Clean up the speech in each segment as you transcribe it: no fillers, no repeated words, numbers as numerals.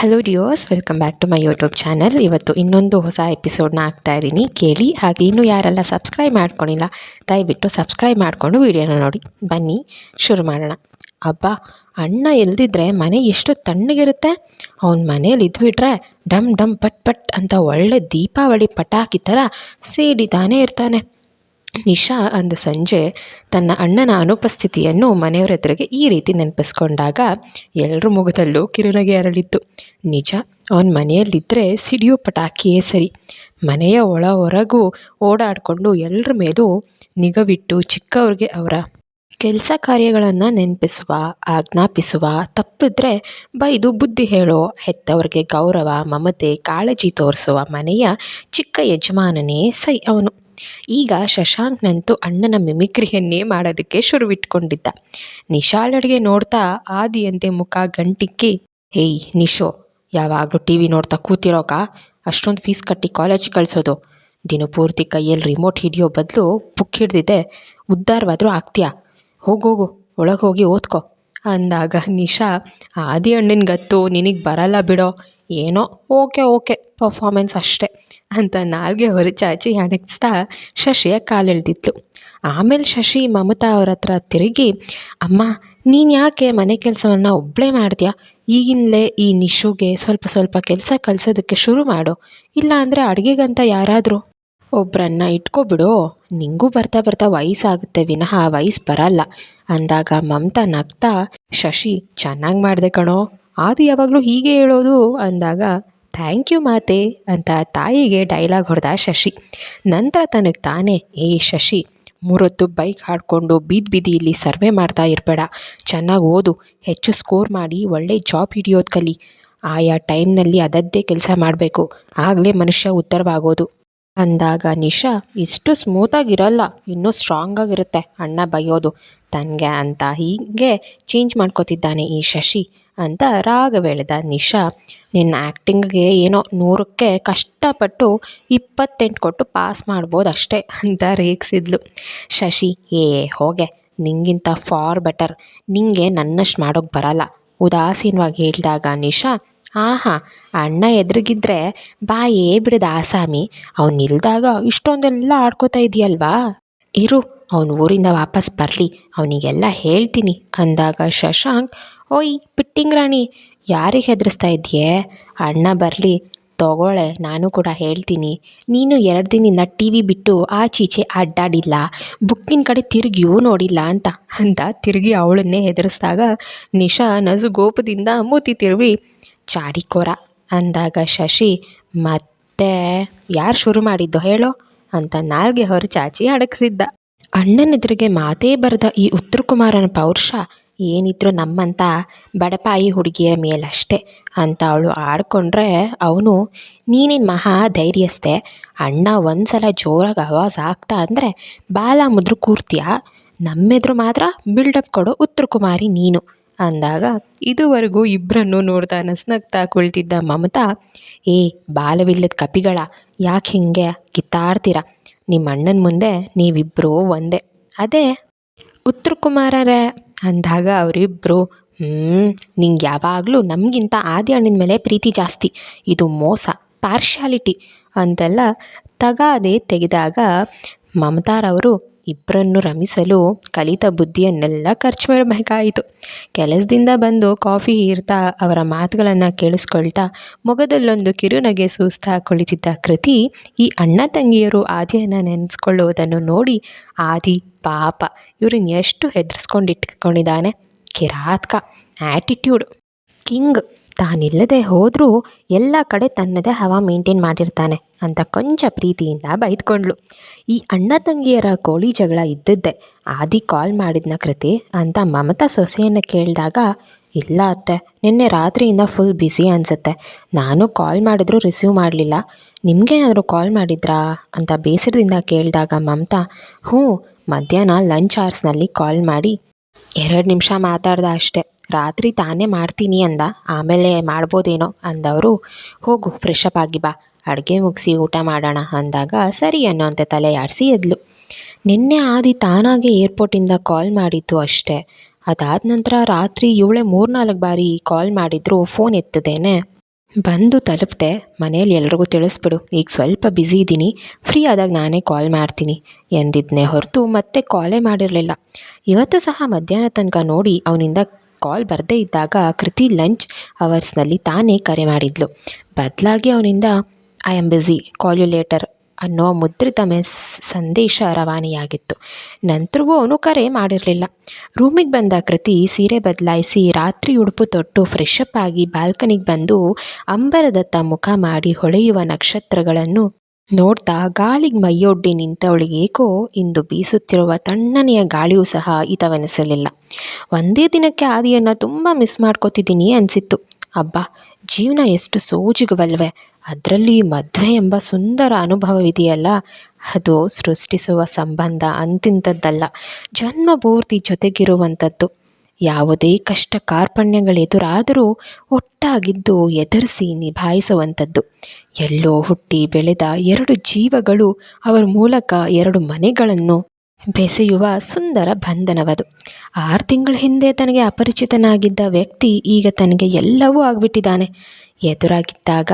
Hello dears, welcome back to my YouTube channel. ಇವತ್ತು ಇನ್ನೊಂದು ಹೊಸ ಎಪಿಸೋಡ್ನ ಹಾಕ್ತಾಯಿದ್ದೀನಿ, ಕೇಳಿ. ಹಾಗೆ ಇನ್ನೂ ಯಾರೆಲ್ಲ ಸಬ್ಸ್ಕ್ರೈಬ್ ಮಾಡ್ಕೊಂಡಿಲ್ಲ ದಯವಿಟ್ಟು ಸಬ್ಸ್ಕ್ರೈಬ್ ಮಾಡಿಕೊಂಡು ವೀಡಿಯೋನ ನೋಡಿ. ಬನ್ನಿ ಶುರು ಮಾಡೋಣ. ಅಬ್ಬಾ, ಅಣ್ಣ ಎಲ್ದಿದ್ರೆ ಮನೆ ಎಷ್ಟು ತಣ್ಣಗಿರುತ್ತೆ. ಅವನ ಮನೇಲಿ ಇದ್ಬಿಟ್ರೆ ಡಮ್ ಡಮ್ ಪಟ್ ಪಟ್ ಅಂತ ಒಳ್ಳೆ ದೀಪಾವಳಿ ಪಟಾಕಿ ಥರ ಸಿಡಿತಾನೇ ಇರ್ತಾನೆ. ನಿಶಾ ಅಂದು ಸಂಜೆ ತನ್ನ ಅಣ್ಣನ ಅನುಪಸ್ಥಿತಿಯನ್ನು ಮನೆಯವರೆದುರಿಗೆ ಈ ರೀತಿ ನೆನಪಿಸ್ಕೊಂಡಾಗ ಎಲ್ಲರ ಮುಖದಲ್ಲೂ ಕಿರುನಗೆ ಅರಳಿತ್ತು. ನಿಜ, ಅವನ ಮನೆಯಲ್ಲಿದ್ದರೆ ಸಿಡಿಯೋ ಪಟಾಕಿಯೇ ಸರಿ. ಮನೆಯ ಒಳ ಹೊರಗೂ ಓಡಾಡಿಕೊಂಡು ಎಲ್ಲರ ಮೇಲೂ ನಿಗವಿಟ್ಟು ಚಿಕ್ಕವ್ರಿಗೆ ಅವರ ಕೆಲಸ ಕಾರ್ಯಗಳನ್ನು ನೆನಪಿಸುವ, ಆಜ್ಞಾಪಿಸುವ, ತಪ್ಪಿದ್ರೆ ಬೈದು ಬುದ್ಧಿ ಹೇಳೋ, ಹೆತ್ತವ್ರಿಗೆ ಗೌರವ, ಮಮತೆ, ಕಾಳಜಿ ತೋರಿಸುವ ಮನೆಯ ಚಿಕ್ಕ ಯಜಮಾನನೇ ಸೈ ಅವನು. ಈಗ ಶಶಾಂಕ್ನಂತೂ ಅಣ್ಣನ ಮಿಮಿಕ್ರಿಯನ್ನೇ ಮಾಡೋದಕ್ಕೆ ಶುರುವಿಟ್ಕೊಂಡಿದ್ದ. ನಿಶಾಳಡಿಗೆ ನೋಡ್ತಾ ಆದಿಯಂತೆ ಮುಖ ಗಂಟಿಕ್ಕಿ, ಹೇಯ್ ನಿಶೋ, ಯಾವಾಗಲೂ ಟಿ ವಿ ನೋಡ್ತಾ ಕೂತಿರೋಕ? ಅಷ್ಟೊಂದು ಫೀಸ್ ಕಟ್ಟಿ ಕಾಲೇಜಿಗೆ ಕಳಿಸೋದು? ದಿನಪೂರ್ತಿ ಕೈಯಲ್ಲಿ ರಿಮೋಟ್ ಹಿಡಿಯೋ ಬದಲು ಬುಕ್ ಹಿಡ್ದಿದ್ದೆ ಉದ್ಧಾರವಾದರೂ ಆಗ್ತೀಯಾ? ಹೋಗೋಗು, ಒಳಗೆ ಹೋಗಿ ಓದ್ಕೊ ಅಂದಾಗ ನಿಶಾ, ಆದಿ ಅಣ್ಣನಿಗತ್ತು ನಿನಗೆ ಬರಲ್ಲ ಬಿಡೋ, ಏನೋ ಓಕೆ ಪರ್ಫಾರ್ಮೆನ್ಸ್ ಅಷ್ಟೆ ಅಂತ ನಾಲ್ಗೆ ಹೊರಚಾಚಿ ಅಣಗಿಸ್ತಾ ಶಶಿಯ ಕಾಲೆಳೆದಿದ್ಲು. ಆಮೇಲೆ ಶಶಿ ಮಮತಾ ಅವ್ರ ಹತ್ರ ತಿರುಗಿ, ಅಮ್ಮ, ನೀನು ಯಾಕೆ ಮನೆ ಕೆಲಸವನ್ನು ಒಬ್ಬಳೇ ಮಾಡ್ತೀಯಾ? ಈಗಿನಲೇ ಈ ನಿಶುಗೆ ಸ್ವಲ್ಪ ಕೆಲಸ ಕಲಿಸೋದಕ್ಕೆ ಶುರು ಮಾಡು. ಇಲ್ಲ ಅಂದರೆ ಅಡುಗೆಗಂತ ಯಾರಾದರೂ ಒಬ್ಬರನ್ನ ಇಟ್ಕೊಬಿಡು. ನಿಂಗೂ ಬರ್ತಾ ವಯಸ್ಸಾಗುತ್ತೆ ವಿನಃ ವಯಸ್ಸು ಬರಲ್ಲ ಅಂದಾಗ ಮಮತಾ ನಗ್ತಾ, ಶಶಿ ಚೆನ್ನಾಗಿ ಮಾಡಿದೆ ಕಣೋ, ಆದಿ ಯಾವಾಗಲೂ ಹೀಗೆ ಹೇಳೋದು ಅಂದಾಗ, ಥ್ಯಾಂಕ್ ಯು ಮಾತೆ ಅಂತ ತಾಯಿಗೆ ಡೈಲಾಗ್ ಹೊಡೆದ ಶಶಿ. ನಂತರ ತನಗೆ ತಾನೇ, ಶಶಿ, 3 ಹೊತ್ತು ಬೈಕ್ ಹಾಡಿಕೊಂಡು ಬೀದಿಯಲ್ಲಿ ಸರ್ವೆ ಮಾಡ್ತಾ ಇರಬೇಡ, ಚೆನ್ನಾಗಿ ಓದು, ಹೆಚ್ಚು ಸ್ಕೋರ್ ಮಾಡಿ ಒಳ್ಳೆ ಜಾಬ್ ಹಿಡಿಯೋದು ಕಲಿ. ಆಯಾ ಟೈಮ್ನಲ್ಲಿ ಅದದ್ದೇ ಕೆಲಸ ಮಾಡಬೇಕು, ಆಗಲೇ ಮನುಷ್ಯ ಉತ್ತರವಾಗೋದು ಅಂದಾಗ ನಿಶಾ, ಇಷ್ಟು ಸ್ಮೂತಾಗಿರಲ್ಲ, ಇನ್ನೂ ಸ್ಟ್ರಾಂಗಾಗಿರುತ್ತೆ ಅಣ್ಣ ಬೈಯೋದು ತನಗೆ ಅಂತ ಹೀಗೆ ಚೇಂಜ್ ಮಾಡ್ಕೋತಿದ್ದಾನೆ ಈ ಶಶಿ ಅಂತ ರಾಗವೆಳೆದ ನಿಶಾ. ನಿನ್ನ ಆ್ಯಕ್ಟಿಂಗ್ಗೆ ಏನೋ 100ಕ್ಕೆ ಕಷ್ಟಪಟ್ಟು 28 ಕೊಟ್ಟು ಪಾಸ್ ಮಾಡ್ಬೋದು ಅಷ್ಟೇ ಅಂತ ರೇಗಿಸಿದ್ಲು. ಶಶಿ, ಹೋಗೆ, ನಿಂಗಿಂತ ಫಾರ್ ಬೆಟರ್, ನಿಂಗೆ ನನ್ನಷ್ಟು ಮಾಡೋಕ್ಕೆ ಬರಲ್ಲ ಉದಾಸೀನವಾಗಿ ಹೇಳಿದಾಗ ನಿಶಾ, ಆಹಾ, ಅಣ್ಣ ಎದುರಿಗಿದ್ರೆ ಬಾಯೇ ಬಿಡದ ಆಸಾಮಿ, ಅವನಿಲ್ದಾಗ ಇಷ್ಟೊಂದೆಲ್ಲ ಆಡ್ಕೋತಾ ಇದೆಯಲ್ವಾ? ಇರು, ಅವನು ಊರಿಂದ ವಾಪಸ್ ಬರಲಿ, ಅವನಿಗೆಲ್ಲ ಹೇಳ್ತೀನಿ ಅಂದಾಗ ಶಶಾಂಕ್, ಓಯ್ ಪಿಟ್ಟಿಂಗ್ ರಾಣಿ, ಯಾರಿಗೆ ಹೆದರಿಸ್ತಾ ಇದೆಯೇ? ಅಣ್ಣ ಬರಲಿ ತಗೊಳ್ಳೆ, ನಾನು ಕೂಡ ಹೇಳ್ತೀನಿ. ನೀನು 2 ದಿನದಿಂದ ಟಿ ವಿ ಬಿಟ್ಟು ಆಚೀಚೆ ಅಡ್ಡಾಡಿಲ್ಲ, ಬುಕ್ಕಿನ ಕಡೆ ತಿರುಗಿಯೂ ನೋಡಿಲ್ಲ ಅಂತ ತಿರುಗಿ ಅವಳನ್ನೇ ಹೆದರಿಸಿದಾಗ ನಿಶಾ ನಸುಗೋಪದಿಂದ ಮೂತಿ ತಿರುವಿ, ಚಾಡಿಕೋರ ಅಂದಾಗ ಶಶಿ, ಮತ್ತೆ ಯಾರು ಶುರು ಮಾಡಿದ್ದು ಹೇಳೋ ಅಂತ ನಾಲ್ಗೆ ಹೊರಚಾಚಿ ಅಡಗಿಸಿದ್ದ. ಅಣ್ಣನೆದುರಿಗೆ ಮಾತೇ ಬರದ ಈ ಉತ್ತರ ಕುಮಾರನ ಪೌರುಷ ಏನಿದ್ರು ನಮ್ಮಂಥ ಬಡಪಾಯಿ ಹುಡುಗಿಯರ ಮೇಲಷ್ಟೇ ಅಂತ ಅವಳು ಆಡ್ಕೊಂಡ್ರೆ, ಅವನು, ನೀನೇನು ಮಹಾ ಧೈರ್ಯಸ್ಥೆ, ಅಣ್ಣ ಒಂದ್ಸಲ ಜೋರಾಗಿ ಆವಾಜ್ ಆಗ್ತಾ ಅಂದರೆ ಬಾಲ ಮುದ್ರು ಕೂರ್ತೀಯಾ, ನಮ್ಮೆದುರು ಮಾತ್ರ ಬಿಲ್ಡಪ್ ಕೊಡೋ ಉತ್ತರ ಕುಮಾರಿ ನೀನು ಅಂದಾಗ ಇದುವರೆಗೂ ಇಬ್ಬರನ್ನು ನೋಡ್ತಾ ನಗ್ತಾ ಕುಳಿತಿದ್ದ ಮಮತಾ, ಬಾಲವಿಲ್ಲದ ಕಪಿಗಳ, ಯಾಕೆ ಹಿಂಗೆ ಕಿತ್ತಾಡ್ತೀರ? ನಿಮ್ಮ ಅಣ್ಣನ ಮುಂದೆ ನೀವಿಬ್ಬರೂ ಒಂದೇ, ಅದೇ ಉತ್ತರ ಕುಮಾರರೇ ಅಂದಾಗ ಅವರಿಬ್ಬರು, ನಿಂಗೆ ಯಾವಾಗಲೂ ನಮಗಿಂತ ಆದಿ ಅಣ್ಣನ ಮೇಲೆ ಪ್ರೀತಿ ಜಾಸ್ತಿ, ಇದು ಮೋಸ, ಪಾರ್ಶಾಲಿಟಿ ಅಂತೆಲ್ಲ ತಗಾದೆ ತೆಗೆದಾಗ ಮಮತಾರವರು ಇಬ್ಬರನ್ನು ರಮಿಸಲು ಕಲಿತ ಬುದ್ಧಿಯನ್ನೆಲ್ಲ ಖರ್ಚು ಮಾಡಬೇಕಾಯಿತು. ಕೆಲಸದಿಂದ ಬಂದು ಕಾಫಿ ಹೀರ್ತಾ ಅವರ ಮಾತುಗಳನ್ನು ಕೇಳಿಸ್ಕೊಳ್ತಾ ಮೊಗದಲ್ಲೊಂದು ಕಿರುನಗೆ ಸೂಸ್ತಾ ಕುಳಿತಿದ್ದ ಕೃತಿ ಈ ಅಣ್ಣ ತಂಗಿಯರು ಆದಿಯನ್ನು ನೆನೆಸ್ಕೊಳ್ಳುವುದನ್ನು ನೋಡಿ, ಆದಿ ಪಾಪ, ಇವ್ರನ್ನ ಎಷ್ಟು ಹೆದರ್ಸ್ಕೊಂಡಿಟ್ಕೊಂಡಿದ್ದಾನೆ, ಕಿರಾತ್ಕ, ಆ್ಯಟಿಟ್ಯೂಡ್ ಕಿಂಗ್, ತಾನಿಲ್ಲದೆ ಹೋದರೂ ಎಲ್ಲ ಕಡೆ ತನ್ನದೇ ಹವಾ ಮೇಂಟೈನ್ ಮಾಡಿರ್ತಾನೆ ಅಂತ ಕೊಂಚ ಪ್ರೀತಿಯಿಂದ ಬೈದ್ಕೊಂಡ್ಳು. ಈ ಅಣ್ಣ ತಂಗಿಯರ ಕೋಳಿ ಜಗಳ ಇದ್ದದ್ದೇ. ಆದಿ ಕಾಲ್ ಮಾಡಿದ್ನ ಕೃತಿ ಅಂತ ಮಮತಾ ಸೊಸೆಯನ್ನು ಕೇಳಿದಾಗ, ಇಲ್ಲ ಅತ್ತೆ, ನಿನ್ನೆ ರಾತ್ರಿಯಿಂದ ಫುಲ್ ಬ್ಯುಸಿ ಅನಿಸುತ್ತೆ, ನಾನು ಕಾಲ್ ಮಾಡಿದ್ರೂ ರಿಸೀವ್ ಮಾಡಲಿಲ್ಲ, ನಿಮಗೇನಾದರೂ ಕಾಲ್ ಮಾಡಿದ್ರಾ ಅಂತ ಬೇಸರದಿಂದ ಕೇಳಿದಾಗ ಮಮತಾ, ಮಧ್ಯಾಹ್ನ ಲಂಚ್ ಅವರ್ಸ್ನಲ್ಲಿ ಕಾಲ್ ಮಾಡಿ 2 ನಿಮಿಷ ಮಾತಾಡ್ದ ಅಷ್ಟೆ, ರಾತ್ರಿ ತಾನೇ ಮಾಡ್ತೀನಿ ಅಂದ, ಆಮೇಲೆ ಮಾಡ್ಬೋದೇನೋ ಅಂದವರು, ಹೋಗು ಫ್ರೆಶಪ್ ಆಗಿ ಬಾ, ಅಡುಗೆ ಮುಗಿಸಿ ಊಟ ಮಾಡೋಣ ಅಂದಾಗ ಸರಿ ಅನ್ನೋಂತೆ ತಲೆ ಆಡಿಸಿ ಎದ್ಲು. ನಿನ್ನೆ ಆದಿ ತಾನಾಗೆ ಏರ್ಪೋರ್ಟಿಂದ ಕಾಲ್ ಮಾಡಿದ್ದು ಅಷ್ಟೇ. ಅದಾದ ನಂತರ ರಾತ್ರಿ ಇವಳೇ 3-4 ಬಾರಿ ಕಾಲ್ ಮಾಡಿದ್ರು ಫೋನ್ ಎತ್ತದೇನೆ. ಬಂದು ತಲುಪಿದೆ, ಮನೇಲಿ ಎಲ್ರಿಗೂ ತಿಳಿಸ್ಬಿಡು, ಈಗ ಸ್ವಲ್ಪ ಬ್ಯುಸಿ ಇದ್ದೀನಿ, ಫ್ರೀ ಆದಾಗ ನಾನೇ ಕಾಲ್ ಮಾಡ್ತೀನಿ ಎಂದಿದ್ನೇ ಹೊರತು ಮತ್ತೆ ಕಾಲೇ ಮಾಡಿರಲಿಲ್ಲ. ಇವತ್ತು ಸಹ ಮಧ್ಯಾಹ್ನ ತನಕ ನೋಡಿ ಅವನಿಂದ ಕಾಲ್ ಬರದೇ ಇದ್ದಾಗ ಕೃತಿ ಲಂಚ್ ಅವರ್ಸ್ನಲ್ಲಿ ತಾನೇ ಕರೆ ಮಾಡಿದ್ಲು. ಬದಲಾಗಿ ಅವನಿಂದ I am busy, call you later ಅನ್ನೋ ಮುದ್ರಿತ ಸಂದೇಶ ರವಾನೆಯಾಗಿತ್ತು. ನಂತರವೂ ಅವನು ಕರೆ ಮಾಡಿರಲಿಲ್ಲ. ರೂಮಿಗೆ ಬಂದ ಕೃತಿ ಸೀರೆ ಬದಲಾಯಿಸಿ ರಾತ್ರಿ ಉಡುಪು ತೊಟ್ಟು ಫ್ರೆಶ್ ಅಪ್ ಆಗಿ ಬಾಲ್ಕನಿಗೆ ಬಂದು ಅಂಬರದತ್ತ ಮುಖ ಮಾಡಿ ಹೊಳೆಯುವ ನಕ್ಷತ್ರಗಳನ್ನು ನೋಡ್ತಾ ಗಾಳಿಗೆ ಮೈಯೊಡ್ಡಿ ನಿಂತವಳಿಗೆ ಏಕೋ ಇಂದು ಬೀಸುತ್ತಿರುವ ತಣ್ಣನೆಯ ಗಾಳಿಯೂ ಸಹ ಹಿತವೆನಿಸಲಿಲ್ಲ. ಒಂದೇ ದಿನಕ್ಕೆ ಆದಿಯನ್ನು ತುಂಬ ಮಿಸ್ ಮಾಡ್ಕೋತಿದ್ದೀನಿ ಅನಿಸಿತ್ತು. ಅಬ್ಬಾ, ಜೀವನ ಎಷ್ಟು ಸೋಜಿಗವಲ್ವೇ, ಅದರಲ್ಲಿ ಮದುವೆ ಎಂಬ ಸುಂದರ ಅನುಭವವಿದೆಯಲ್ಲ, ಅದು ಸೃಷ್ಟಿಸುವ ಸಂಬಂಧ ಅಂತಿಂಥದ್ದಲ್ಲ, ಜನ್ಮಪೂರ್ತಿ ಜೊತೆಗಿರುವಂಥದ್ದು. ಯಾವುದೇ ಕಷ್ಟ ಕಾರ್ಪಣ್ಯಗಳೆದುರಾದರೂ ಒಟ್ಟಾಗಿದ್ದು ಎದುರಿಸಿ ನಿಭಾಯಿಸುವಂಥದ್ದು. ಎಲ್ಲೋ ಹುಟ್ಟಿ ಬೆಳೆದ ಎರಡು ಜೀವಗಳು ಅವರ ಮೂಲಕ ಎರಡು ಮನೆಗಳನ್ನು ಬೆಸೆಯುವ ಸುಂದರ ಬಂಧನವದು. 6 ತಿಂಗಳ ಹಿಂದೆ ತನಗೆ ಅಪರಿಚಿತನಾಗಿದ್ದ ವ್ಯಕ್ತಿ ಈಗ ತನಗೆ ಎಲ್ಲವೂ ಆಗಿಬಿಟ್ಟಿದ್ದಾನೆ. ಎದುರಾಗಿದ್ದಾಗ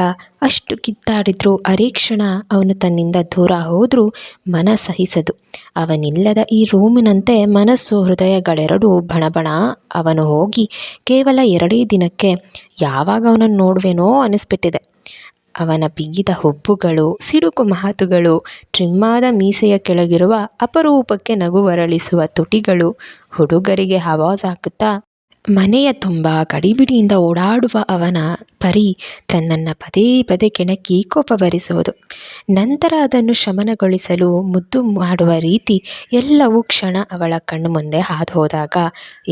ಅಷ್ಟು ಕಿತ್ತಾಡಿದ್ರೂ ಅರೆ ಕ್ಷಣ ಅವನು ತನ್ನಿಂದ ದೂರ ಹೋದರೂ ಮನ ಸಹಿಸದು. ಅವನಿಲ್ಲದ ಈ ರೂಮಿನಂತೆ ಮನಸ್ಸು ಹೃದಯಗಳೆರಡೂ ಬಣಬಣ. ಅವನು ಹೋಗಿ ಕೇವಲ 2 ದಿನಕ್ಕೆ ಯಾವಾಗ ಅವನನ್ನು ನೋಡುವೆನೋ ಅನಿಸ್ಬಿಟ್ಟಿದೆ. ಅವನ ಬಿಗಿದ ಹುಬ್ಬುಗಳು, ಸಿಡುಕು ಮಾತುಗಳು, ಟ್ರಿಮ್ಮಾದ ಮೀಸೆಯ ಕೆಳಗಿರುವ ಅಪರೂಪಕ್ಕೆ ನಗುವರಳಿಸುವ ತುಟಿಗಳು ಹುಡುಗರಿಗೆ ಹವಾಜ್ ಹಾಕುತ್ತಾ ಮನೆಯ ತುಂಬ ಗಡಿಬಿಡಿಯಿಂದ ಓಡಾಡುವ ಅವನ ಪರಿ ತನ್ನನ್ನು ಪದೇ ಪದೇ ಕೆಣಕಿ ಕೋಪ ಭರಿಸುವುದು. ನಂತರ ಅದನ್ನು ಶಮನಗೊಳಿಸಲು ಮುದ್ದು ಮಾಡುವ ರೀತಿ ಎಲ್ಲವೂ ಕ್ಷಣ ಅವಳ ಕಣ್ಣು ಮುಂದೆ ಹಾದು ಹೋದಾಗ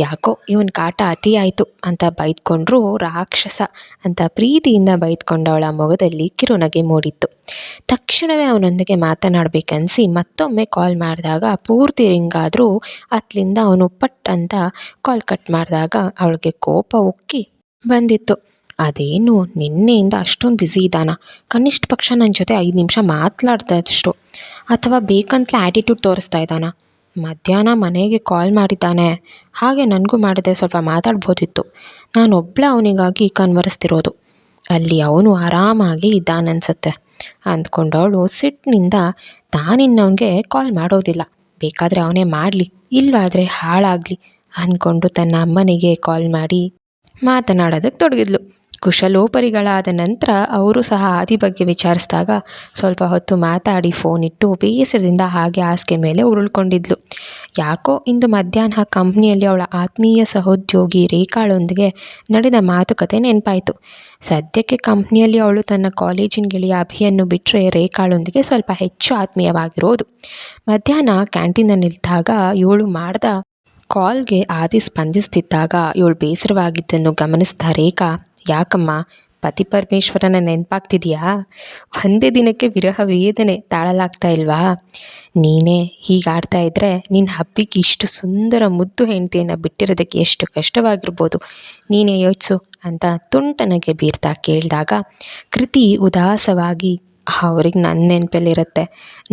ಯಾಕೋ ಇವನ ಕಾಟ ಅತಿಯಾಯಿತು ಅಂತ ಬೈದ್ಕೊಂಡ್ರೂ ರಾಕ್ಷಸ ಅಂತ ಪ್ರೀತಿಯಿಂದ ಬೈದ್ಕೊಂಡವಳ ಮೊಗದಲ್ಲಿ ಕಿರುನಗೆ ಮೂಡಿತ್ತು. ತಕ್ಷಣವೇ ಅವನೊಂದಿಗೆ ಮಾತನಾಡಬೇಕನ್ನಿಸಿ ಮತ್ತೊಮ್ಮೆ ಕಾಲ್ ಮಾಡಿದಾಗ ಪೂರ್ತಿ ರಿಂಗಾದರೂ ಅತ್ಲಿಂದ ಅವನು ಪಟ್ ಅಂತ ಕಾಲ್ ಕಟ್ ಮಾಡಿದಾಗ ಅವಳಿಗೆ ಕೋಪ ಉಕ್ಕಿ ಬಂದಿತ್ತು. ಅದೇನು ನಿನ್ನೆಯಿಂದ ಅಷ್ಟೊಂದು ಬ್ಯುಸಿ ಇದ್ದಾನ, ಕನಿಷ್ಠ ಪಕ್ಷ ನನ್ನ ಜೊತೆ 5 ನಿಮಿಷ ಮಾತನಾಡ್ದಷ್ಟು, ಅಥವಾ ಬೇಕಂತಲೇ ಆ್ಯಟಿಟ್ಯೂಡ್ ತೋರಿಸ್ತಾ ಇದ್ದಾನ. ಮಧ್ಯಾಹ್ನ ಮನೆಗೆ ಕಾಲ್ ಮಾಡಿದ್ದಾನೆ, ಹಾಗೆ ನನಗೂ ಮಾಡಿದೆ, ಸ್ವಲ್ಪ ಮಾತಾಡ್ಬೋದಿತ್ತು. ನಾನೊಬ್ಬಳೇ ಅವನಿಗಾಗಿ ಕನ್ವರಿಸ್ತಿರೋದು, ಅಲ್ಲಿ ಅವನು ಆರಾಮಾಗಿ ಇದ್ದಾನನ್ಸತ್ತೆ ಅಂದ್ಕೊಂಡವಳು ಸಿಟ್ಟಿನಿಂದ ತಾನಿನ್ನವನಿಗೆ ಕಾಲ್ ಮಾಡೋದಿಲ್ಲ, ಬೇಕಾದರೆ ಅವನೇ ಮಾಡಲಿ, ಇಲ್ಲವಾದರೆ ಹಾಳಾಗಲಿ ಅಂದ್ಕೊಂಡು ತನ್ನ ಅಮ್ಮನಿಗೆ ಕಾಲ್ ಮಾಡಿ ಮಾತನಾಡೋದಕ್ಕೆ ತೊಡಗಿದ್ಲು. ಕುಶಲೋಪರಿಗಳಾದ ನಂತರ ಅವರು ಸಹ ಆದಿ ಬಗ್ಗೆ ವಿಚಾರಿಸಿದಾಗ ಸ್ವಲ್ಪ ಹೊತ್ತು ಮಾತಾಡಿ ಫೋನ್ ಇಟ್ಟು ಬೇಸರದಿಂದ ಹಾಗೆ ಹಾಸಿಗೆ ಮೇಲೆ ಉರುಳ್ಕೊಂಡಿದ್ಲು. ಯಾಕೋ ಇಂದು ಮಧ್ಯಾಹ್ನ ಕಂಪ್ನಿಯಲ್ಲಿ ಅವಳ ಆತ್ಮೀಯ ಸಹೋದ್ಯೋಗಿ ರೇಖಾಳೊಂದಿಗೆ ನಡೆದ ಮಾತುಕತೆ ನೆನಪಾಯಿತು. ಸದ್ಯಕ್ಕೆ ಕಂಪ್ನಿಯಲ್ಲಿ ಅವಳು ತನ್ನ ಕಾಲೇಜಿನ ಗೆಳೆಯ ಅಭಿಯನ್ನು ಬಿಟ್ಟರೆ ರೇಖಾಳೊಂದಿಗೆ ಸ್ವಲ್ಪ ಹೆಚ್ಚು ಆತ್ಮೀಯವಾಗಿರೋದು. ಮಧ್ಯಾಹ್ನ ಕ್ಯಾಂಟೀನಲ್ಲಿ ನಿಂತಾಗ ಇವಳು ಮಾಡಿದ ಕಾಲ್ಗೆ ಆದಿ ಸ್ಪಂದಿಸ್ತಿದ್ದಾಗ ಇವಳು ಬೇಸರವಾಗಿದ್ದನ್ನು ಗಮನಿಸಿದ ರೇಖಾ, ಯಾಕಮ್ಮ, ಪತಿ ಪರಮೇಶ್ವರನ ನೆನಪಾಗ್ತಿದೆಯಾ? ಒಂದೇ ದಿನಕ್ಕೆ ವಿರಹ ವೇದನೆ ತಾಳಲಾಗ್ತಾ ಇಲ್ವಾ? ನೀನೇ ಹೀಗಾಡ್ತಾ ಇದ್ದರೆ ನಿನ್ನ ಹಬ್ಬಿಗೆ ಇಷ್ಟು ಸುಂದರ ಮುದ್ದು ಹೆಂಡತಿಯನ್ನು ಬಿಟ್ಟಿರೋದಕ್ಕೆ ಎಷ್ಟು ಕಷ್ಟವಾಗಿರ್ಬೋದು, ನೀನೇ ಯೋಚಿಸು ಅಂತ ತುಂಟನಿಗೆ ಬೀರ್ತಾ ಕೇಳಿದಾಗ ಕೃತಿ ಉದಾಸವಾಗಿ, ಅವ್ರಿಗೆ ನನ್ನ ನೆನಪಲ್ಲಿರುತ್ತೆ,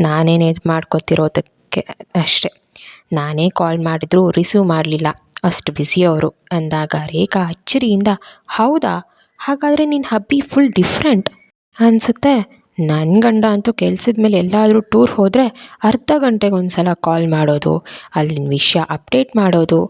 ನಾನೇ ನೆನಪು ಮಾಡ್ಕೊತಿರೋದಕ್ಕೆ ಅಷ್ಟೆ, ನಾನೇ ಕಾಲ್ ಮಾಡಿದ್ರೂ ರಿಸೀವ್ ಮಾಡಲಿಲ್ಲ, ಅಷ್ಟು ಬ್ಯುಸಿ ಅವರು ಅಂದಾಗ ರೇಖಾ ಅಚ್ಚರಿಯಿಂದ, ಹೌದಾ, ಹಾಗಾದರೆ ನಿನ್ನ ಹಬ್ಬಿ ಫುಲ್ ಡಿಫ್ರೆಂಟ್ ಅನಿಸುತ್ತೆ. ನನ್ನ ಗಂಡ ಅಂತೂ ಕೆಲ್ಸದ ಮೇಲೆ ಎಲ್ಲಾದರೂ ಟೂರ್ ಹೋದರೆ ಅರ್ಧ ಗಂಟೆಗೆ ಒಂದು ಸಲ ಕಾಲ್ ಮಾಡೋದು, ಅಲ್ಲಿನ ವಿಷಯ ಅಪ್ಡೇಟ್ ಮಾಡೋದು,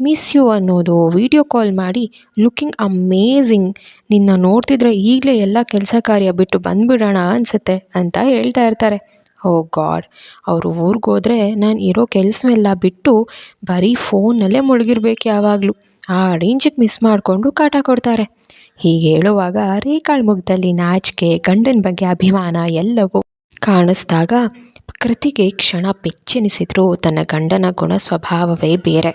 ಮಿಸ್ ಯು ಅನ್ನೋದು, ವೀಡಿಯೋ ಕಾಲ್ ಮಾಡಿ ಲುಕ್ಕಿಂಗ್ ಅಮೇಝಿಂಗ್, ನಿನ್ನ ನೋಡ್ತಿದ್ರೆ ಈಗಲೇ ಎಲ್ಲ ಕೆಲಸ ಕಾರ್ಯ ಬಿಟ್ಟು ಬಂದುಬಿಡೋಣ ಅನಿಸುತ್ತೆ ಅಂತ ಹೇಳ್ತಾ ಇರ್ತಾರೆ. ಓ ಗಾಡ್, ಅವರು ಊರಿಗೋದ್ರೆ ನಾನು ಇರೋ ಕೆಲಸವೆಲ್ಲ ಬಿಟ್ಟು ಬರೀ ಫೋನಲ್ಲೇ ಮುಳುಗಿರ್ಬೇಕು ಯಾವಾಗಲೂ, ಆ ರೇಂಜಿಗೆ ಮಿಸ್ ಮಾಡಿಕೊಂಡು ಕಾಟ ಕೊಡ್ತಾರೆ. ಹೀಗೆ ಹೇಳುವಾಗ ರೇಖಾಳ ಮುಖದಲ್ಲಿ ನಾಚಿಕೆ, ಗಂಡನ ಬಗ್ಗೆ ಅಭಿಮಾನ ಎಲ್ಲವೂ ಕಾಣಿಸ್ದಾಗ ಕೃತಿಗೆ ಕ್ಷಣ ಬೆಚ್ಚೆನಿಸಿದ್ರು. ತನ್ನ ಗಂಡನ ಗುಣ ಸ್ವಭಾವವೇ ಬೇರೆ.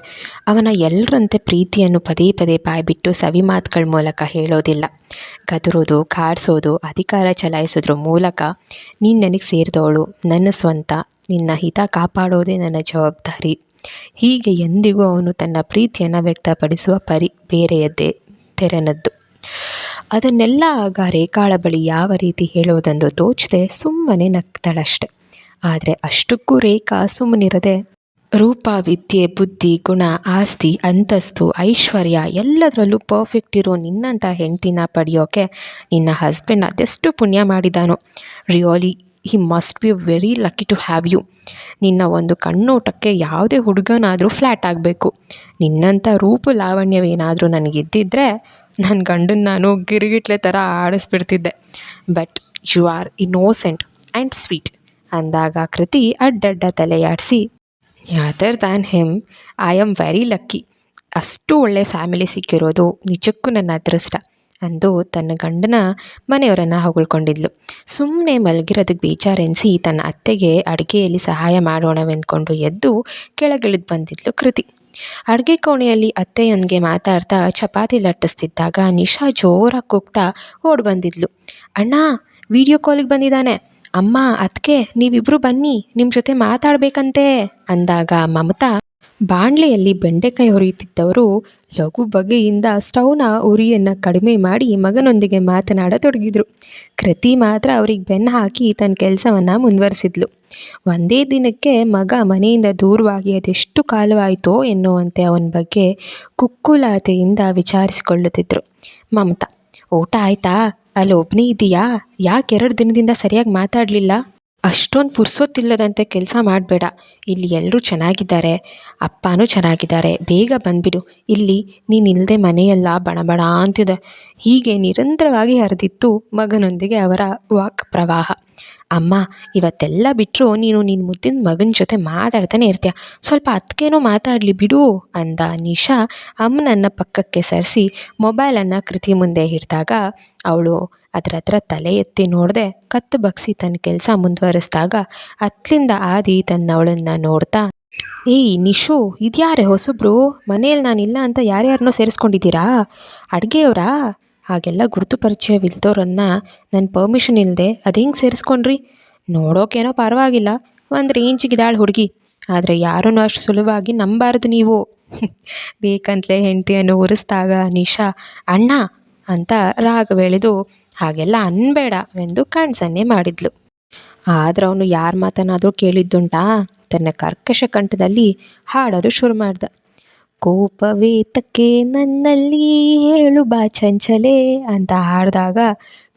ಅವನ ಎಲ್ಲರಂತೆ ಪ್ರೀತಿಯನ್ನು ಪದೇ ಪದೇ ಬಾಯ್ಬಿಟ್ಟು ಸವಿ ಮಾತುಗಳ ಮೂಲಕ ಹೇಳೋದಿಲ್ಲ. ಗದರೋದು, ಕಾಡಿಸೋದು, ಅಧಿಕಾರ ಚಲಾಯಿಸೋದ್ರ ಮೂಲಕ ನೀನು ನನಗೆ ಸೇರಿದವಳು, ನನ್ನ ಸ್ವಂತ, ನಿನ್ನ ಹಿತ ಕಾಪಾಡೋದೇ ನನ್ನ ಜವಾಬ್ದಾರಿ, ಹೀಗೆ ಎಂದಿಗೂ ಅವನು ತನ್ನ ಪ್ರೀತಿಯನ್ನು ವ್ಯಕ್ತಪಡಿಸುವ ಪರಿ ಬೇರೆಯದ್ದೇ ತೆರೆನದ್ದು. ಅದನ್ನೆಲ್ಲ ಆಗ ರೇಖಾಳ ಬಳಿ ಯಾವ ರೀತಿ ಹೇಳೋದೆಂದು ತೋಚದೆ ಸುಮ್ಮನೆ ನಗ್ತಾಳಷ್ಟೆ. ಆದರೆ ಅಷ್ಟಕ್ಕೂ ರೇಖಾ ಸುಮ್ಮನಿರದೆ ರೂಪ, ವಿದ್ಯೆ, ಬುದ್ಧಿ, ಗುಣ, ಆಸ್ತಿ, ಅಂತಸ್ತು, ಐಶ್ವರ್ಯ ಎಲ್ಲದರಲ್ಲೂ ಪರ್ಫೆಕ್ಟ್ ಇರೋ ನಿನ್ನಂಥ ಹೆಂಡ್ತಿನ ಪಡೆಯೋಕೆ ನಿನ್ನ ಹಸ್ಬೆಂಡ್ ಅದೆಷ್ಟು ಪುಣ್ಯ ಮಾಡಿದಾನೋ. Really he must be very lucky to have you. ನಿನ್ನ ಒಂದು ಕಣ್ಣೋಟಕ್ಕೆ ಯಾವುದೇ ಹುಡುಗನಾದರೂ ಫ್ಲ್ಯಾಟ್ ಆಗಬೇಕು. ನಿನ್ನಂಥ ರೂಪು ಲಾವಣ್ಯವೇನಾದರೂ ನನಗಿದ್ದಿದ್ರೆ ನನ್ನ ಗಂಡನ ನಾನು ಗಿರಿಗಿಟ್ಲೆ ಥರ ಆಡಿಸ್ಬಿಡ್ತಿದ್ದೆ. But you are innocent and sweet ಅಂದಾಗ ಕೃತಿ ಅಡ್ಡಡ್ಡ ತಲೆಯಾಡಿಸಿ, other than him I am very lucky. ಅಷ್ಟು ಒಳ್ಳೆ ಫ್ಯಾಮಿಲಿ ಸಿಕ್ಕಿರೋದು ನಿಜಕ್ಕೂ ನನ್ನ ಅದೃಷ್ಟ ಅಂದು ತನ್ನ ಗಂಡನ ಮನೆಯವರನ್ನು ಹೊಗಳ್ಕೊಂಡಿದ್ಲು. ಸುಮ್ಮನೆ ಮಲಗಿರೋದಕ್ಕೆ ಬೇಜಾರೆನಿಸಿ ತನ್ನ ಅತ್ತೆಗೆ ಅಡುಗೆಯಲ್ಲಿ ಸಹಾಯ ಮಾಡೋಣವೆಂದ್ಕೊಂಡು ಎದ್ದು ಕೆಳಗಿಳಿದು ಬಂದಿದ್ಲು ಕೃತಿ. ಅಡುಗೆ ಕೋಣೆಯಲ್ಲಿ ಅತ್ತೆಯೊಂದಿಗೆ ಮಾತಾಡ್ತಾ ಚಪಾತಿ ಲಟ್ಟಿಸ್ತಿದ್ದಾಗ ನಿಶಾ ಜೋರಾಗಿ ಕೂಗ್ತಾ ಓಡಿ ಬಂದಿದ್ಲು. ಅಣ್ಣ ವಿಡಿಯೋ ಕಾಲಿಗೆ ಬಂದಿದ್ದಾನೆ, ಅಮ್ಮ ಅದಕ್ಕೆ ನೀವಿಬ್ಬರು ಬನ್ನಿ, ನಿಮ್ಮ ಜೊತೆ ಮಾತಾಡಬೇಕಂತೆ ಅಂದಾಗ ಮಮತಾ ಬಾಣಲೆಯಲ್ಲಿ ಬೆಂಡೆಕಾಯಿ ಹುರಿಯುತ್ತಿದ್ದವರು ಲಘು ಬಗೆಯಿಂದ ಸ್ಟವ್ನ ಉರಿಯನ್ನು ಕಡಿಮೆ ಮಾಡಿ ಮಗನೊಂದಿಗೆ ಮಾತನಾಡತೊಡಗಿದ್ರು. ಕೃತಿ ಮಾತ್ರ ಅವ್ರಿಗೆ ಬೆನ್ನು ಹಾಕಿ ತನ್ನ ಕೆಲಸವನ್ನು ಮುಂದುವರಿಸಿದ್ಲು. ಒಂದೇ ದಿನಕ್ಕೆ ಮಗ ಮನೆಯಿಂದ ದೂರವಾಗಿ ಅದೆಷ್ಟು ಕಾಲವಾಯಿತೋ ಎನ್ನುವಂತೆ ಅವನ ಬಗ್ಗೆ ಕುಕ್ಕುಲಾತೆಯಿಂದ ವಿಚಾರಿಸಿಕೊಳ್ಳುತ್ತಿದ್ದರು. ಮಮತಾ, ಊಟ ಆಯ್ತಾ? ಅಲ್ಲಿ ಒಬ್ಬನೇ ಇದೆಯಾ? ಯಾಕೆ 2 ದಿನದಿಂದ ಸರಿಯಾಗಿ ಮಾತಾಡಲಿಲ್ಲ? ಅಷ್ಟೊಂದು ಪುರ್ಸೊತ್ತಿಲ್ಲದಂತೆ ಕೆಲಸ ಮಾಡಬೇಡ. ಇಲ್ಲಿ ಎಲ್ಲರೂ ಚೆನ್ನಾಗಿದ್ದಾರೆ, ಅಪ್ಪನೂ ಚೆನ್ನಾಗಿದ್ದಾರೆ, ಬೇಗ ಬಂದುಬಿಡು. ಇಲ್ಲಿ ನೀನಿಲ್ಲದೆ ಮನೆಯೆಲ್ಲ ಬಣಬಣ ಅಂತಿದೆ. ಹೀಗೆ ನಿರಂತರವಾಗಿ ಹರಿದಿತ್ತು ಮಗನೊಂದಿಗೆ ಅವರ ವಾಕ್ ಪ್ರವಾಹ. ಅಮ್ಮ, ಇವತ್ತೆಲ್ಲ ಬಿಟ್ಟರು ನೀನು ನಿನ್ನ ಮುದ್ದಿನ ಮಗನ ಜೊತೆ ಮಾತಾಡ್ತಾನೆ ಇರ್ತೀಯ, ಸ್ವಲ್ಪ ಅದಕ್ಕೇನೋ ಮಾತಾಡಲಿ ಬಿಡು ಅಂದ ನಿಶಾ ಅಮ್ಮನನ್ನು ಪಕ್ಕಕ್ಕೆ ಸರಿಸಿ ಮೊಬೈಲನ್ನು ಕೃತಿ ಮುಂದೆ ಹಿಡಿದಾಗ ಅವಳು ಅದರ ಹತ್ರ ತಲೆ ಎತ್ತಿ ನೋಡದೆ ಕತ್ತು ಬಗ್ಸಿ ತನ್ನ ಕೆಲಸ ಮುಂದುವರಿಸಿದಾಗ ಅತ್ಲಿಂದ ಆದಿ ತನ್ನವಳನ್ನು ನೋಡ್ತಾ, ಏಯ್ ನಿಶು, ಇದ್ಯಾರೇ ಹೊಸಬ್ರು? ಮನೆಯಲ್ಲಿ ನಾನಿಲ್ಲ ಅಂತ ಯಾರ್ಯಾರನ್ನೋ ಸೇರಿಸ್ಕೊಂಡಿದ್ದೀರಾ? ಅಡುಗೆಯವರಾ? ಹಾಗೆಲ್ಲ ಗುರುತು ಪರಿಚಯವಿಲ್ದವ್ರನ್ನ ನನ್ನ ಪರ್ಮಿಷನ್ ಇಲ್ಲದೆ ಅದು ಹೆಂಗೆ ಸೇರಿಸ್ಕೊಂಡ್ರಿ? ನೋಡೋಕೇನೋ ಪರವಾಗಿಲ್ಲ, ಒಂದು ರೇಂಜಿಗಿದಾಳು ಹುಡುಗಿ, ಆದರೆ ಯಾರನ್ನೂ ಅಷ್ಟು ಸುಲಭವಾಗಿ ನಂಬಾರ್ದು ನೀವು ಬೇಕಂತಲೇ ಹೆಂಡತಿಯನ್ನು ಉರಿಸಿದಾಗ ನಿಶಾ ಅಣ್ಣ ಅಂತ ರಾಗವೆಳೆದು ಹಾಗೆಲ್ಲ ಅನ್ಬೇಡವೆಂದು ಕಣ್ಸನ್ನೆ ಮಾಡಿದ್ಲು. ಆದ್ರೆ ಅವನು ಯಾರ ಮಾತನಾದರೂ ಕೇಳಿದ್ದುಂಟಾ? ತನ್ನ ಕರ್ಕಶ ಕಂಠದಲ್ಲಿ ಹಾಡಲು ಶುರು ಮಾಡ್ದ. ಕೋಪವೇತಕ್ಕೆ ನನ್ನಲ್ಲಿ ಹೇಳು ಬಾ ಚಂಚಲೆ ಅಂತ ಹಾಡಿದಾಗ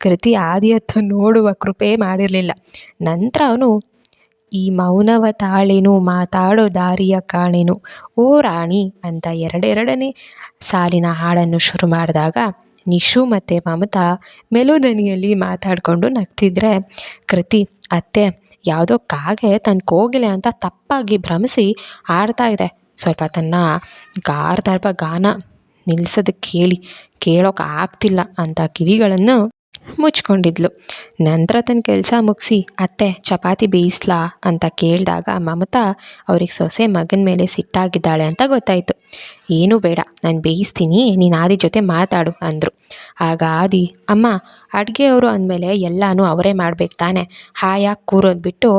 ಕೃತಿ ಆದಿಯತ್ತ ನೋಡುವ ಕೃಪೆ ಮಾಡಿರಲಿಲ್ಲ. ನಂತರ ಅವನು ಈ ಮೌನವ ತಾಳೇನು ಮಾತಾಡೋ ದಾರಿಯ ಕಾಣೆನು ಓ ರಾಣಿ ಅಂತ ಎರಡೆರಡನೇ ಸಾಲಿನ ಹಾಡನ್ನು ಶುರು ಮಾಡಿದಾಗ ನಿಶು ಮತ್ತು ಮಮತಾ ಮೆಲುದನಿಯಲ್ಲಿ ಮಾತಾಡಿಕೊಂಡು ನಗ್ತಿದ್ರೆ ಕೃತಿ, ಅತ್ತೆ ಯಾವುದೋ ಕಾಗೆ ತನ್ನ ಕೋಗಿಲೆ ಅಂತ ತಪ್ಪಾಗಿ ಭ್ರಮಿಸಿ ಆಡ್ತಾ ಇದೆ, ಸ್ವಲ್ಪ ತನ್ನ ಗಾರ್ಧರ್ಭ ಗಾನ ನಿಲ್ಲಿಸೋದಕ್ಕೆ ಕೇಳೋಕೆ ಆಗ್ತಿಲ್ಲ ಅಂತ ಕಿವಿಗಳನ್ನು ಮುಚ್ಕೊಂಡಿದ್ಲು. ನಂತರ ತನ್ನ ಕೆಲಸ ಮುಗಿಸಿ ಅತ್ತೆ ಚಪಾತಿ ಬೇಯಿಸ್ಲಾ ಅಂತ ಕೇಳಿದಾಗ ಮಮತಾ ಅವ್ರಿಗೆ ಸೊಸೆ ಮಗನ ಮೇಲೆ ಸಿಟ್ಟಾಗಿದ್ದಾಳೆ ಅಂತ ಗೊತ್ತಾಯಿತು. ಏನೂ ಬೇಡ, ನಾನು ಬೇಯಿಸ್ತೀನಿ, ನೀನು ಆದಿ ಜೊತೆ ಮಾತಾಡು ಅಂದರು. ಆಗ ಆದಿ, ಅಮ್ಮ ಅಡುಗೆಯವರು ಅಂದಮೇಲೆ ಎಲ್ಲನೂ ಅವರೇ ಮಾಡ್ಬೇಕು ತಾನೆ, ಹಾಯಾಗಿ ಕೂರೋದು ಬಿಟ್ಟು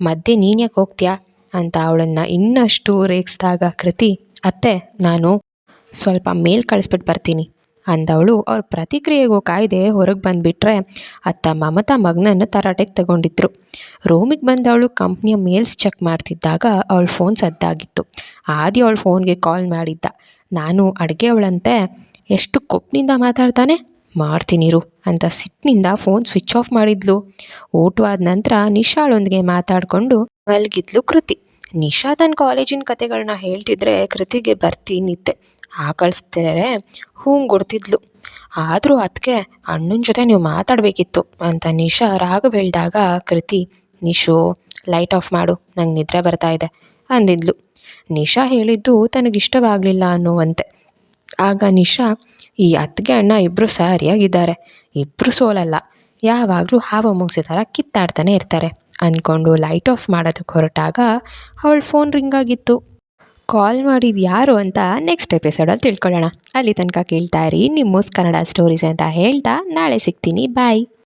ಮಧ್ಯೆ ನೀನು ಯಾಕೆ ಹೋಗ್ತೀಯಾ ಅಂತ ಅವಳನ್ನು ಇನ್ನಷ್ಟು ರೇಗಿಸಿದಾಗ ಕೃತಿ, ಅತ್ತೆ ನಾನು ಸ್ವಲ್ಪ ಮೇಲ್ ಕಳಿಸ್ಬಿಟ್ಟು ಬರ್ತೀನಿ ಅಂದವಳು ಅವ್ರ ಪ್ರತಿಕ್ರಿಯೆಗೂ ಕಾಯ್ದೆ ಹೊರಗೆ ಬಂದುಬಿಟ್ರೆ ಅತ್ತ ಮಮತಾ ಮಗನನ್ನು ತರಾಟೆಗೆ ತಗೊಂಡಿದ್ರು. ರೂಮಿಗೆ ಬಂದವಳು ಕಂಪ್ನಿಯ ಮೇಲ್ಸ್ ಚೆಕ್ ಮಾಡ್ತಿದ್ದಾಗ ಅವಳ ಫೋನ್ ಸದ್ದಾಗಿತ್ತು. ಆದಿ ಅವಳ ಫೋನ್ಗೆ ಕಾಲ್ ಮಾಡಿದ್ದ. ನಾನು ಅಡುಗೆಯವಳಂತೆ, ಎಷ್ಟು ಕೊಪ್ಪಿನಿಂದ ಮಾತಾಡ್ತಾನೆ, ಮಾಡ್ತೀನಿರು ಅಂತ ಸಿಟ್ಟಿನಿಂದ ಫೋನ್ ಸ್ವಿಚ್ ಆಫ್ ಮಾಡಿದ್ಲು. ಊಟವಾದ ನಂತರ ನಿಶಾಳೊಂದಿಗೆ ಮಾತಾಡಿಕೊಂಡು ಮಲಗಿದ್ಲು ಕೃತಿ. ನಿಶಾ ತನ್ನ ಕಾಲೇಜಿನ ಕತೆಗಳನ್ನ ಹೇಳ್ತಿದ್ರೆ ಕೃತಿಗೆ ಬರ್ತಿ ನಿದ್ದೆ. ಕಳಿಸ್ತಾರೆ ಗುಡ್ತಿದ್ಲು. ಆದರೂ ಅದಕ್ಕೆ ಅಣ್ಣನ ಜೊತೆ ನೀವು ಮಾತಾಡಬೇಕಿತ್ತು ಅಂತ ನಿಶಾ ರಾಗ ಹೇಳಿದಾಗ ಕೃತಿ, ನಿಶು ಲೈಟ್ ಆಫ್ ಮಾಡು, ನಂಗೆ ನಿದ್ರೆ ಬರ್ತಾ ಇದೆ ಅಂದಿದ್ಲು. ನಿಶಾ ಹೇಳಿದ್ದು ತನಗಿಷ್ಟವಾಗಲಿಲ್ಲ ಅನ್ನುವಂತೆ. ಆಗ ನಿಶಾ, ಈ ಅತ್ತಿಗೆ ಅಣ್ಣ ಇಬ್ಬರು ಸರಿಯಾಗಿದ್ದಾರೆ, ಇಬ್ಬರು ಸೋಲಲ್ಲ, ಯಾವಾಗಲೂ ಹಾವ ಮುಗಿಸಿ ಥರ ಕಿತ್ತಾಡ್ತಾನೆ ಇರ್ತಾರೆ ಅಂದ್ಕೊಂಡು ಲೈಟ್ ಆಫ್ ಮಾಡೋದಕ್ಕೆ ಹೊರಟಾಗ ಅವಳ ಫೋನ್ ರಿಂಗ್ ಆಗಿತ್ತು. ಕಾಲ್ ಮಾಡಿದ್ದು ಯಾರು ಅಂತ ನೆಕ್ಸ್ಟ್ ಎಪಿಸೋಡಲ್ಲಿ ತಿಳ್ಕೊಳ್ಳೋಣ. ಅಲ್ಲಿ ತನಕ ಕೇಳ್ತಾ ಇರಿ ನಿಮ್ಮೂಸ್ ಕನ್ನಡ ಸ್ಟೋರೀಸ್ ಅಂತ ಹೇಳ್ತಾ ನಾಳೆ ಸಿಗ್ತೀನಿ. ಬಾಯ್.